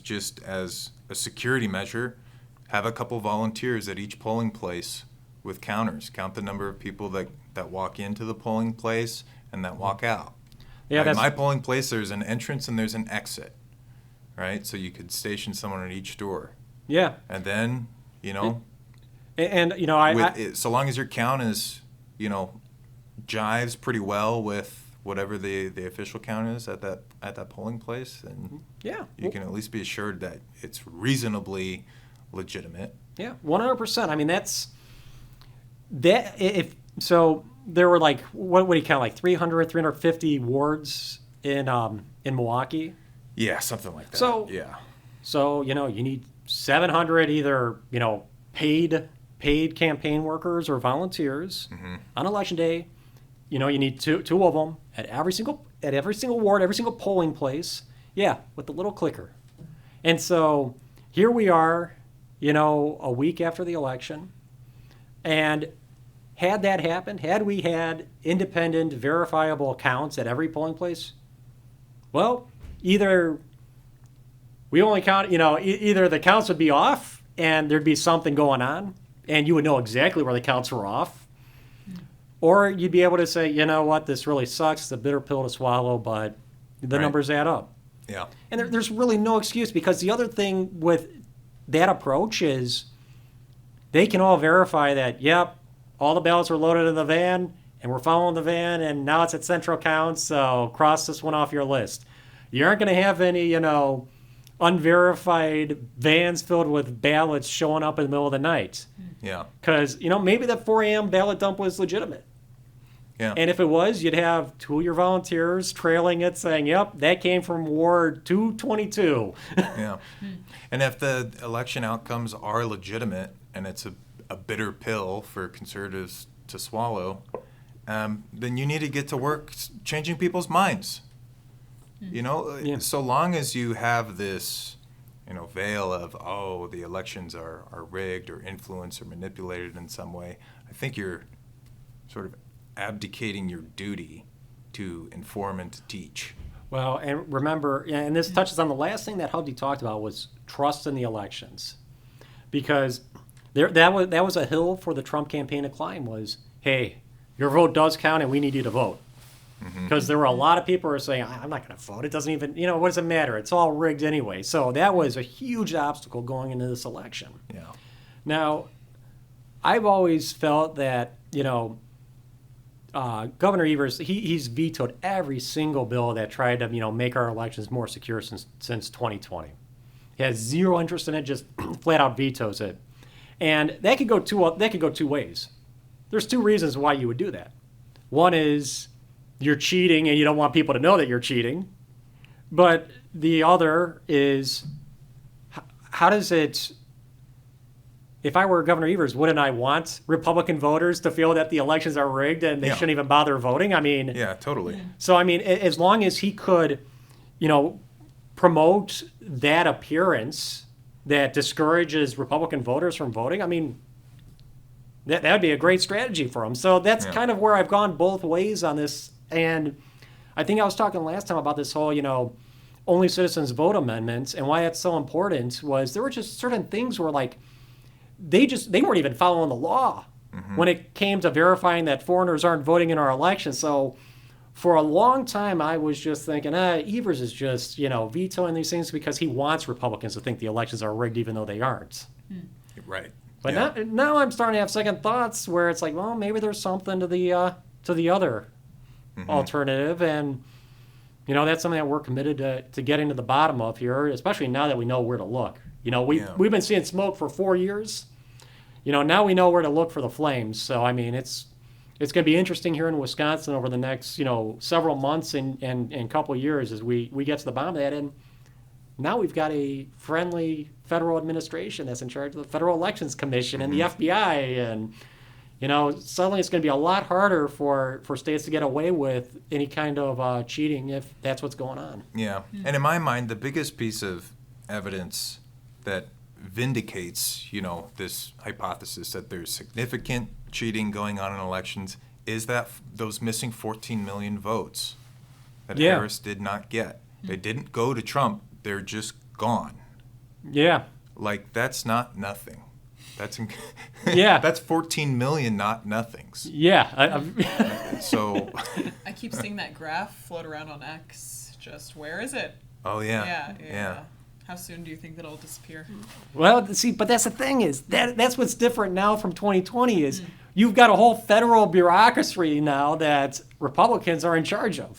just as a security measure, have a couple volunteers at each polling place with counters. Count the number of people that walk into the polling place and that walk out. Yeah, At my polling place, there's an entrance and there's an exit, right? So you could station someone at each door. Yeah. And then, And so long as your count is, jives pretty well with whatever the official count is at that polling place, then you can at least be assured that it's reasonably legitimate. Yeah, 100%. I mean, that's that. If so, there were like what do you count, like 300, 350 wards in Milwaukee. Yeah, something like that. So you need 700 either paid campaign workers or volunteers on election day. You need two of them at every single ward, every single polling place. Yeah, with the little clicker. And so here we are, a week after the election. And had that happened, had we had independent, verifiable counts at every polling place, well, either we only count, either the counts would be off and there'd be something going on and you would know exactly where the counts were off. Or you'd be able to say, you know what, this really sucks. It's a bitter pill to swallow, but the numbers add up. Yeah. And there's really no excuse, because the other thing with that approach is they can all verify that, yep, all the ballots were loaded in the van and we're following the van and now it's at central count, so cross this one off your list. You aren't going to have any, unverified vans filled with ballots showing up in the middle of the night. Yeah. Because, maybe that 4 a.m. ballot dump was legitimate. Yeah. And if it was, you'd have two of your volunteers trailing it saying, yep, that came from Ward 222. Yeah. And if the election outcomes are legitimate and it's a bitter pill for conservatives to swallow, then you need to get to work changing people's minds. So long as you have this, veil of, the elections are rigged or influenced or manipulated in some way, I think you're sort of abdicating your duty to inform and to teach. Well, and remember, and this touches on the last thing that Hubby talked about, was trust in the elections. Because that was a hill for the Trump campaign to climb, was, hey, your vote does count and we need you to vote. Because there were a lot of people who were saying, I'm not going to vote. It doesn't even, what does it matter? It's all rigged anyway. So that was a huge obstacle going into this election. Yeah. Now, I've always felt that, Governor Evers, he's vetoed every single bill that tried to, make our elections more secure since 2020. He has zero interest in it, just flat out vetoes it. And that could go two ways. There's two reasons why you would do that. One is you're cheating and you don't want people to know that you're cheating. But the other is, how does it, if I were Governor Evers, wouldn't I want Republican voters to feel that the elections are rigged and they shouldn't even bother voting? I mean, yeah, totally. So, I mean, as long as he could, promote that appearance that discourages Republican voters from voting, I mean, that would be a great strategy for him. So that's kind of where I've gone both ways on this. And I think I was talking last time about this whole, only citizens vote amendments, and why that's so important was there were just certain things where, like, they weren't even following the law when it came to verifying that foreigners aren't voting in our elections. So for a long time, I was just thinking, Evers is just, vetoing these things because he wants Republicans to think the elections are rigged even though they aren't. Right. But now I'm starting to have second thoughts where it's like, well, maybe there's something to the other alternative, and that's something that we're committed to getting to the bottom of here, especially now that we know where to look. We've been seeing smoke for 4 years. Now we know where to look for the flames. So I mean, it's going to be interesting here in Wisconsin over the next several months and couple of years as we get to the bottom of that. And now we've got a friendly federal administration that's in charge of the Federal Elections Commission and the FBI, and suddenly it's going to be a lot harder for states to get away with any kind of cheating if that's what's going on. Yeah. And in my mind, the biggest piece of evidence that vindicates, this hypothesis that there's significant cheating going on in elections is that those missing 14 million votes that Harris did not get. They didn't go to Trump. They're just gone. Yeah. Like, that's not nothing. That's Yeah. that's 14 million not nothings. Yeah. So, I keep seeing that graph float around on X. Just where is it? oh Yeah. yeah. How soon do you think that'll disappear? Well, see, but that's the thing is that's what's different now from 2020 is you've got a whole federal bureaucracy now that Republicans are in charge of.